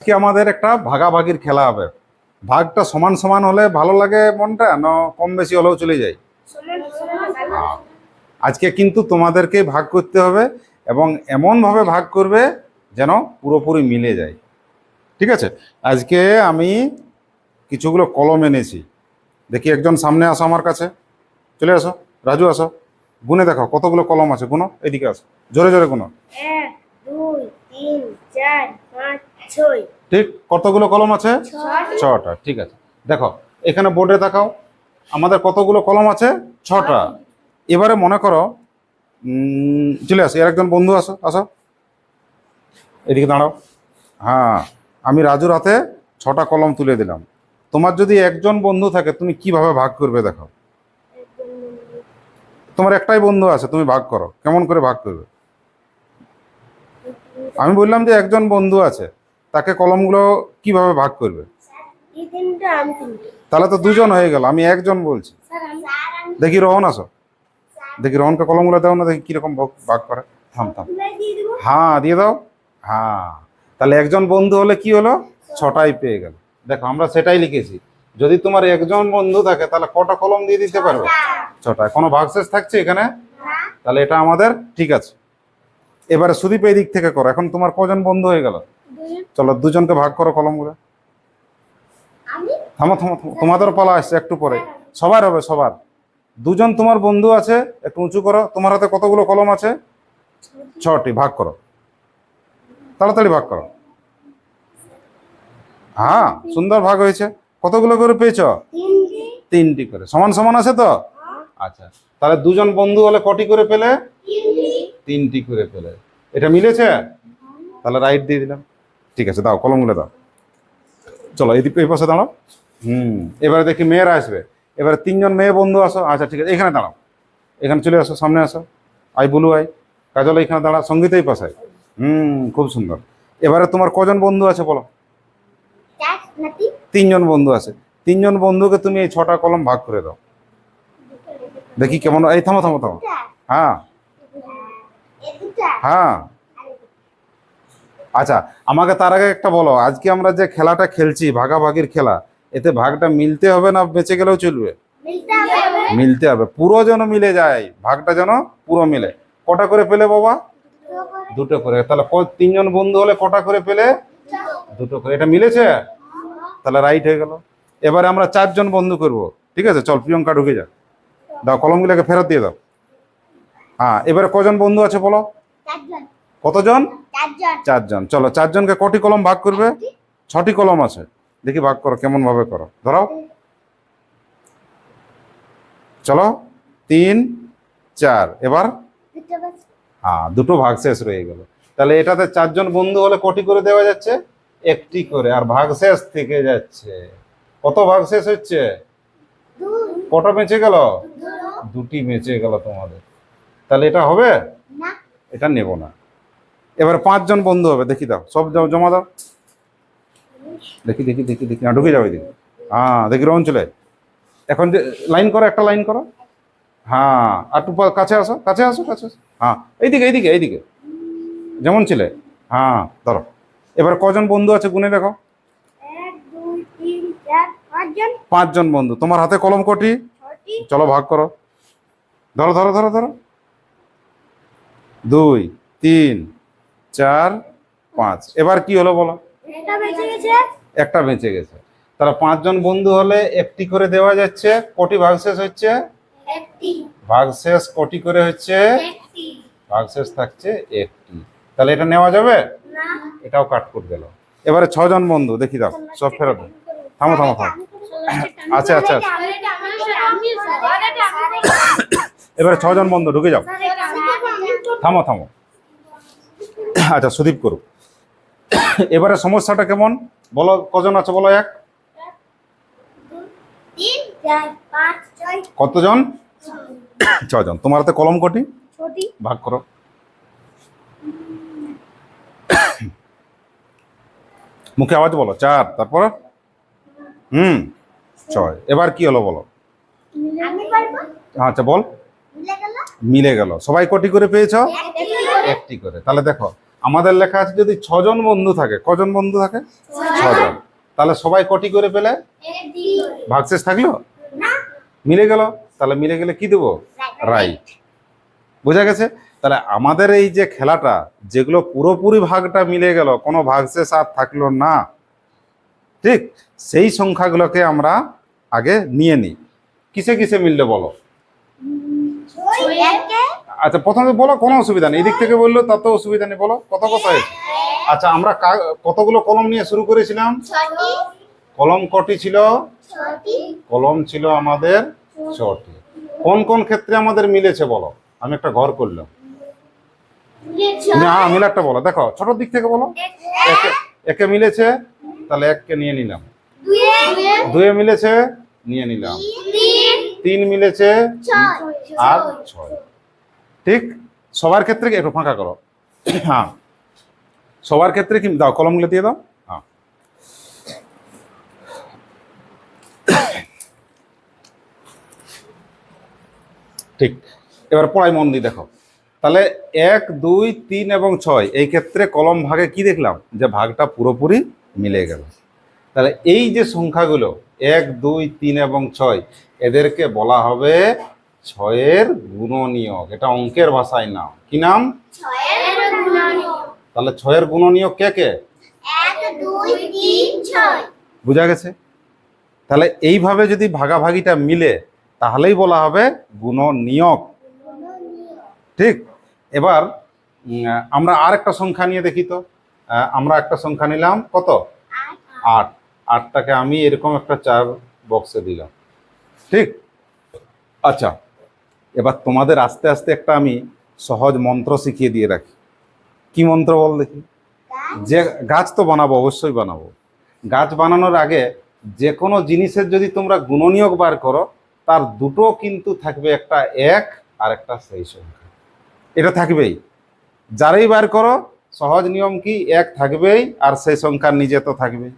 আজকে আমাদের একটা ভাগাভাগির খেলা হবে। ভাগটা সমান সমান হলে ভালো লাগে মনটা, না কম বেশি হলেও চলে যায়? আজকে কিন্তু তোমাদেরকে ভাগ করতে হবে এবং এমনভাবে ভাগ করবে যেন পুরোপুরি মিলে যায়। ঠিক আছে? আজকে আমি কিছুগুলো কলম এনেছি। দেখি, একজন সামনে আসো, আমার কাছে চলে আসো। রাজু আসো, গুনে দেখো কতগুলো কলম আছে, গুনো। এদিকে আসো, জোরে জোরে গুনো। 1 2 3 4 5 6। ঠিক, কতগুলো কলম আছে? 6টা। ঠিক আছে, দেখো এখানে বোর্ডে দেখাও আমাদের কতগুলো কলম আছে। 6টা। এবারে মনে করো চলে আসো, এর একজন বন্ধু আসো, আসো এদিকে দাঁড়াও। হ্যাঁ, আমি রাজুর হাতে 6টা কলম তুলে দিলাম। তোমার যদি একজন বন্ধু থাকে তুমি কিভাবে ভাগ করবে দেখো। তোমার একটাই বন্ধু আছে, তুমি ভাগ করো, কেমন করে ভাগ করবে? আমি বললাম যে একজন বন্ধু আছে, তাকে কলমগুলো কিভাবে ভাগ করবে? এই তিনটা আমি তিনটা। তাহলে তো দুজন হয়ে গেল, আমি একজন বলছি। স্যার আমি দেখি রোহন আসো, দেখি রোহনকে কলমগুলো দাও না, দেখি কিরকম ভাগ করে। থাম থাম, তুলাই দিয়ে দিব। হ্যাঁ দিয়ে দাও। হ্যাঁ, তাহলে একজন বন্ধু হলে কি হলো? 6টাই পেয়ে গেল। দেখো আমরা সেটাই লিখেছি। যদি তোমার একজন বন্ধু থাকে তাহলে কটা কলম দিয়ে দিতে পারবে? 6টা। কোনো ভাগশেষ থাকছে এখানে? তাহলে এটা আমাদের ঠিক আছে। এবারে সুদীপ এই দিক থেকে করো। এখন তোমার কজন বন্ধু হয়ে গেল? চলো দুজনকে ভাগ করো কলমগুলো। আমি থামো থামো থামো, তোমাদের পালা আসছে একটু পরে। সবার হবে, সবার। দুজন তোমার বন্ধু আছে, একটু উঁচু করো। তোমার হাতে কতগুলো কলম আছে? 6টি। ভাগ করো, তাড়াতাড়ি ভাগ করো। হ্যাঁ, সুন্দর ভাগ হয়েছে। কতগুলো করে পেয়েছ? 3টি 3টি করে। সমান সমান আছে তো? আচ্ছা, তাহলে দুজন বন্ধু হলে কটি করে পেলে? 3টি 3টি করে পেলে। এটা মিলেছে? তাহলে রাইট দিয়ে দিলাম। ঠিক আছে, দাও কলমগুলো দাও। চলো এই পাশে দাঁড়াও। এবারে দেখি মেয়েরা আসবে। এবারে 3জন মেয়ে বন্ধু আসো। আচ্ছা ঠিক আছে, এখানে দাঁড়াও, এখানে চলে আসো, সামনে আসো। আই বলু আই, কাজল এখানে দাঁড়া, সঙ্গীত এই পাশে। খুব সুন্দর। এবারে তোমার কজন বন্ধু আছে বলো? 4 নাতি 3জন বন্ধু আছে। 3জন বন্ধুকে তুমি এই 6টা কলম ভাগ করে দাও, দেখি কেমন। এই থামো থামো থামো। হ্যাঁ এই দুটা হ্যাঁ। আচ্ছা, আমাকে তার আগে একটা বলো, আজকে আমরা যে খেলাটা খেলছি ভাগাভাগির খেলা, এতে ভাগটা মিলতে হবে না বেঁচে গেলেও চলবে? মিলতে হবে। মিলতে হবে, পুরো যেন মিলে যায়, ভাগটা যেন পুরো মিলে। কটা করে পেলে বাবা? 2টো করে। তাহলে 3জন বন্ধু হলে কটা করে পেলে? 2টো করে। এটা মিলেছে? তাহলে রাইট হয়ে গেল। এবারে আমরা 4জন বন্ধু করব। ঠিক আছে, চল প্রিয়ঙ্কা ঢুকে যা। দাও কলমগুলোকে ফেরত দিয়ে দাও। হ্যাঁ, এবারে কজন বন্ধু আছে বলো? 4 জন কতজন? 4 জন 4জন। চলো 4জনকে কটি কলম ভাগ করবে? 6টি কলম আছে। দেখি ভাগ করো, কেমন ভাবে করো, ধরাও। চলো 3 4। এবার দুটো বাচ্চা হ্যাঁ, 2টো ভাগ শেষ রয়ে গেল। তাহলে এটাতে 4জন বন্ধু হলে কটি করে দেওয়া যাচ্ছে? 1টি করে। আর ভাগ শেষ থেকে যাচ্ছে। কত ভাগ শেষ হচ্ছে? 2 কটা বেঁচে গেল? 2 2টি বেঁচে গেল তোমাদের। তাহলে এটা হবে? না এটা নেব না। এবার 5জন বন্ধু হবে। দেখি দাও, সব জমা দাও। দেখি দেখি দেখি দেখি, না ঢুকে যাও এদিকে। হ্যাঁ দেখি রোহন চলে। এখন যে লাইন করো, একটা লাইন করো। হ্যাঁ, আর একটু কাছে আসো, কাছে আসো, কাছে আসো। হ্যাঁ, এইদিকে এইদিকে এইদিকে, যেমন ছিলে। হ্যাঁ ধরো। এবার কজন বন্ধু আছে গুনে দেখো। 1 2 3 4 5 জন 5জন বন্ধু। তোমার হাতে কলম কটি? 6টি চলো ভাগ করো। ধরো ধরো ধরো ধরো। 2 3 4 5। এবার কি হলো বলো? এটা বেঁচে গেছে একটা বেঁচে গেছে। তাহলে 5জন বন্ধু হলে 1টি করে দেওয়া যাচ্ছে। কটি ভাগ শেষ হচ্ছে? একটি ভাগ শেষ কটি করে হচ্ছে? একটি ভাগ শেষ থাকছে 1টি। তাহলে এটা নেওয়া যাবে? না এটাও কাট করে গেল। এবারে 6জন বন্ধু, দেখি দাও, সব ফেরত দাও। থামো থামো থামো। আচ্ছা আচ্ছা আচ্ছা। এবারে 6জন বন্ধু ঢুকে যাও। থামো থামো। আচ্ছা সুদীপ করুক। এবারে সমস্যাটা কেমন বলো? কজন আছে বলো? 1 3 4 5 6 কতজন? 6জন। তোমার হাতে কলম কটি? ছোটি ভাগ করো। মুখে আওয়াজ বলো, 4, তারপর 6। এবার কি হলো বলো? আমি পারবো আচ্ছা বল। মিলে গেল মিলে গেল। সবাই কটি করে পেয়েছো? একটি 1টি করে। তাহলে দেখো আমাদের লেখা আছে যদি 6 জন বন্ধু থাকে, কজন বন্ধু থাকে? 6 জন। তাহলে সবাই কটি করে পেলে? ভাগশেষ থাকলো, মিলে গেল। তাহলে মিলে গেলে কি দেবো? রাইট। বোঝা গেছে? তাহলে আমাদের এই যে খেলাটা, যেগুলো পুরোপুরি ভাগটা মিলে গেল, কোনো ভাগশেষ আর থাকলো না, ঠিক সেই সংখ্যাগুলোকে আমরা আগে নিয়ে নিই। কিসে কিসে মিললে বলো? আচ্ছা প্রথমে বলো, কোনো অসুবিধা নেই, এদিক থেকে বললো তত অসুবিধা নেই, বলো কত কত হয়েছে। আচ্ছা আমরা কতগুলো কলম নিয়ে শুরু করেছিলাম? কলম কটি ছিল? কলম ছিল আমাদের 6টি। কোন কোন ক্ষেত্রে আমাদের মিলেছে বলো? আমি একটা ঘর করলাম, না মিলারটা বলো, দেখো ছোট দিক থেকে বলো। একে মিলেছে, তাহলে এককে নিয়ে নিলাম। 2 মিলেছে, নিয়ে নিলাম। 3 মিলেছে, আর 6। ঠিক সবার ক্ষেত্রে কি একটু ফাঁকা করো? হ্যাঁ সবার ক্ষেত্রে কি দাও, কলমগুলো দিয়ে দাও। হ্যাঁ ঠিক। এবার পড়াই মন দিয়ে দেখো। তাহলে 1, 2, 3 এবং 6 এই ক্ষেত্রে কলম ভাগে কি দেখলাম? যে ভাগটা পুরোপুরি মিলে গেল। তাহলে এই যে সংখ্যাগুলো 1, 2, 3 এবং 6 এদেরকে বলা হবে 6-এর গুণনীয়ক। এটা অঙ্কের ভাষায় নাম কি নাম? তাহলে 6-এর গুণনীয়ক কে কে? 1, 2, 3, 6। বুঝা গেছে? তাহলে এইভাবে যদি ভাগাভাগিটা মিলে তাহলেই বলা হবে গুণনীয়ক। ঠিক। এবার আমরা আর একটা সংখ্যা নিয়ে দেখি তো। আমরা একটা সংখ্যা নিলাম কত? 8। 8টাকে আমি এরকম একটা 4 বক্সে দিলাম, ঠিক। আচ্ছা এবার তোমাদের আস্তে আস্তে একটা আমি সহজ মন্ত্র শিখিয়ে দিয়ে রাখি। কি মন্ত্র বল দেখি? যে গাছ তো বানাবো, অবশ্যই বানাবো। গাছ বানানোর আগে যে কোনো জিনিসের যদি তোমরা গুণনীয়ক বার করো, তার দুটো কিন্তু থাকবে, একটা 1 আর একটা সেই সংখ্যা। এটা থাকবেই, যারাই বার করো সহজ নিয়ম কি, 1 থাকবেই আর সেই সংখ্যার নিজে তো থাকবেই,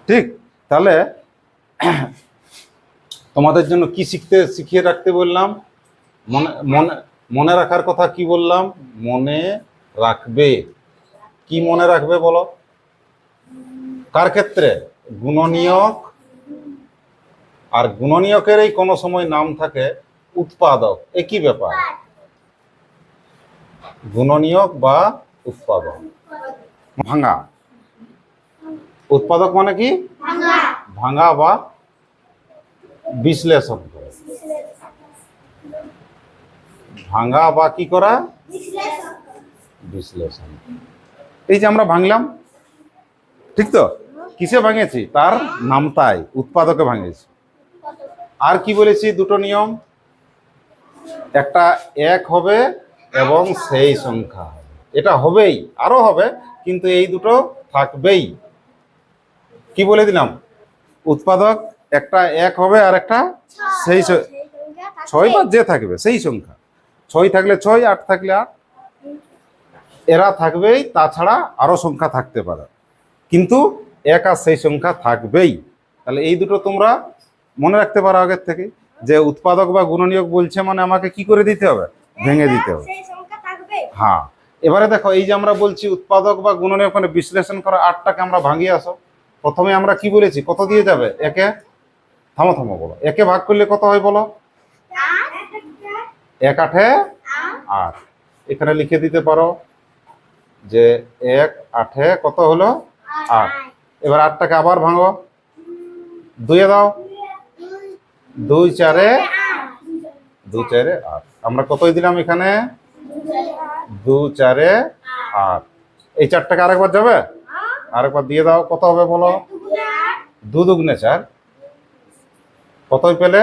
ঠিক। তাহলে তোমাদের জন্য কি শিখিয়ে রাখতে বললাম? মনে মনে মনে রাখার কথা কি বললাম? মনে রাখবে। কি মনে রাখবে বলো? কার ক্ষেত্রে? গুণনীয়ক। আর গুণনীয়কের এই কোনো সময় নাম থাকে উৎপাদক। একই ব্যাপার, গুণনীয়ক বা উৎপাদক। ভাঙা। উৎপাদক মানে কি? ভাঙা বা বিশ্লেষণ করা। ভাঙা বা কি করা? বিশ্লেষণ। এই যে আমরা ভাঙলাম, ঠিক তো? কিসে ভাঙেছি? তার নামতাই উৎপাদকে ভাঙেছি। আর কি বলেছি? দুটো নিয়ম, একটা 1 হবে এবং সেই সংখ্যা হবে। এটা হবেই, আরো হবে, কিন্তু এই দুটো থাকবেই। কি বলে দিলাম? উৎপাদক একটা 1 হবে আর একটা সেই 6 বা যে থাকবে সেই সংখ্যা। 6 থাকলে 6, 8 থাকলে 8, এরা থাকবেই। তাছাড়া আরো সংখ্যা থাকতে পারে, কিন্তু 1 আর সেই সংখ্যা থাকবেই। তাহলে এই দুটো তোমরা মনে রাখতে পারো আগের থেকে, যে উৎপাদক বা গুণনীয়ক বলছে মানে আমাকে কি করে দিতে হবে? ভেঙে দিতে হবে। হ্যাঁ এবারে দেখো, এই যে আমরা বলছি উৎপাদক বা গুণনীয়ক মানে বিশ্লেষণ করা, 8টাকে আমরা ভাঙিয়ে আসো। প্রথমে আমরা কি বলেছি? কত দিয়ে যাবে? একে থামো থামো বলো, একে ভাগ করলে কত হয় বলো? 1 8 8। এখানে লিখে দিতে পারো যে 1 8 কত হলো? 8। এবার 8টাকে আবার ভাঙো, 2 দাও, 2 4 2 4 8। আমরা কতই দিলাম এখানে? 2 4 8। এই 4টাকে আরেকবার যাবে, আরেকবার দিয়ে দাও, কত হবে বলো? 2 দুগুণে 4। কতই পেলে?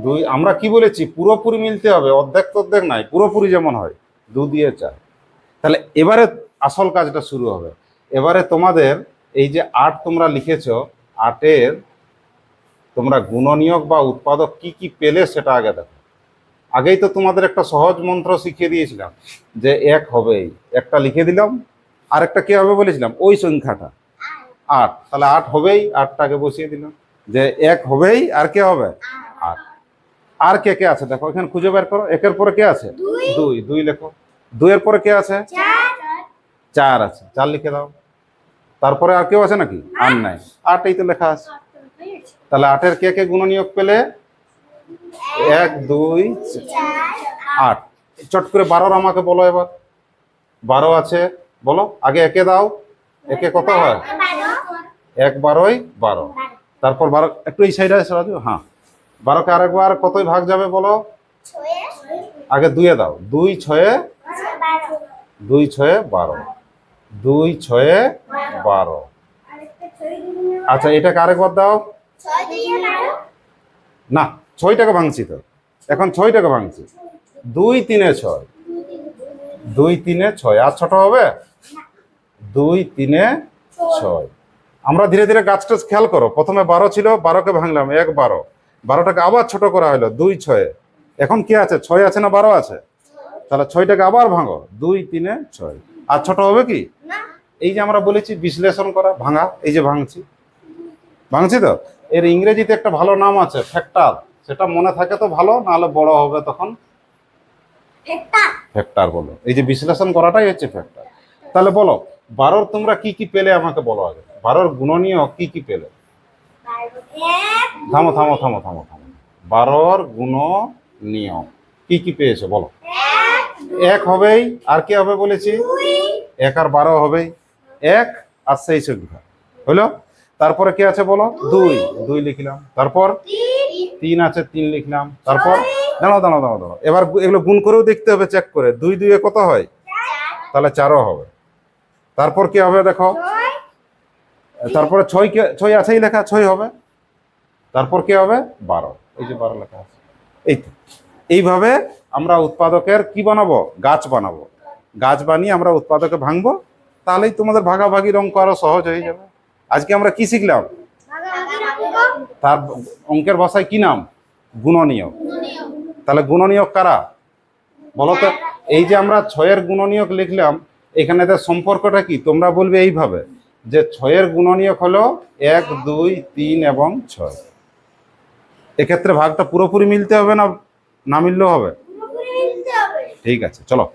2। আমরা কি বলেছি? পুরোপুরি মিলতে হবে, অর্ধেক তো অর্ধেক নাই, পুরোপুরি যেমন হয়। 2 দিয়ে 4। তাহলে এবারে আসল কাজটা শুরু হবে। এবারে তোমাদের এই যে 8 তোমরা লিখেছো, 8-এর তোমরা গুণনীয়ক বা উৎপাদক কি কি পেলে সেটা আগে দেখো। আগেই তো তোমাদের একটা সহজ মন্ত্র শিখিয়ে দিয়েছিলাম যে 1 হবেই, একটা লিখে দিলাম। আরেকটা কি হবে বলেছিলাম? ওই সংখ্যাটা 8, তাহলে 8 হবেই, 8টাকে বসিয়ে দিলাম। যে 1 হবেই, আর কে হবে? 8। আর কে কে আছে দেখো, এখানে খুঁজে বের করো। 1-এর পরে কে আছে? 2। 2 লেখো, 2 এর পরে কে আছে? 4 4 আছে, 4 লিখে দাও। তারপরে আর কেউ আছে নাকি? আর নাই। 8 এই তো লেখা আছে। তাহলে 8 এর কে কে গুণনীয়ক পেলে? 1 2 8। চট করে 12 আমাকে বলো এবার। 12 আছে, বলো আগে একে দাও। একে কত হয়? 1 12 12। তারপর 12 একটু এই সাইডে এসে রাজু। হ্যাঁ, 12কে আরেকবার কতই ভাগ যাবে বলো? আগে 2 এ দাও। 2 6 2 6 12। 2 6 12। আচ্ছা, এটাকে আরেকবার দাও। না, 6টাকে ভাঙছি তো, এখন 6টাকে ভাঙছি। 2 3 6। 2 3 6 আর ছোট হবে? 2 3 6। আমরা ধীরে ধীরে গাছটা খেয়াল করো। প্রথমে 12 ছিল, 12কে ভাঙলাম, 1 12। 12টাকে আবার ছোট করা হলো 2 6। এখন কি আছে? 6 আছে না 12 আছে? তাহলে 6টাকে আবার ভাঙো, 2 3 6। আর ছোট হবে কি? এই যে আমরা বলেছি বিশ্লেষণ করা, ভাঙা, এই যে ভাঙছি তো। এর ইংরেজিতে একটা ভালো নাম আছে, ফ্যাক্টর। সেটা মনে থাকে তো ভালো, নাহলে বড় হবে তখন ফ্যাক্টর বলো। এই যে বিশ্লেষণ করাটাই হচ্ছে ফ্যাক্টর। তাহলে বলো 12 তোমরা কি কি পেলে আমাকে বলো আগে। 12 গুণনীয়ক কি কি পেলে? থামো থামো থামো থামো থামো। 12 গুণনীয়ক কি কি পেয়েছো বলো? 1 হবেই, আর কি হবে বলেছি? 1 আর 12 হবেই। 1 আর সেই সংখ্যা হলো। তারপরে কি আছে বলো? 2 লিখলাম। তারপর 3 আছে, 3 লিখলাম। তারপর দাঁড়াও দাঁড়াও দাঁড়াও দাঁড়াও, এবার এগুলো গুণ করেও দেখতে হবে, চেক করে। 2 2 এ কত হয়? তাহলে 4ও হবে। তারপর কি হবে দেখো? তারপরে 6 আছেই লেখা, 6 হবে। তারপর কি হবে? 12। এই যে 12 লেখা আছে। এই তো, এইভাবে আমরা উৎপাদকের কি বানাবো? গাছ বানাবো। গাছ বানিয়ে আমরা উৎপাদকে ভাঙবো, তাহলেই তোমাদের ভাগাভাগির অঙ্ক আরো সহজ হয়ে যাবে। আজকে আমরা কি শিখলাম? তার অঙ্কের ভাষায় কি নাম? গুণনীয়ক। তাহলে গুণনীয়ক কারা বলো তো? এই যে আমরা 6-এর গুণনীয়ক লিখলাম, এখানে এদের সম্পর্কটা কি? তোমরা বলবে এইভাবে যে 6-এর গুণনীয়ক হলো 1 2 3 এবং 6। এক্ষেত্রে ভাগটা পুরোপুরি মিলতে হবে না, না মিললেও হবে? ঠিক আছে, চলো।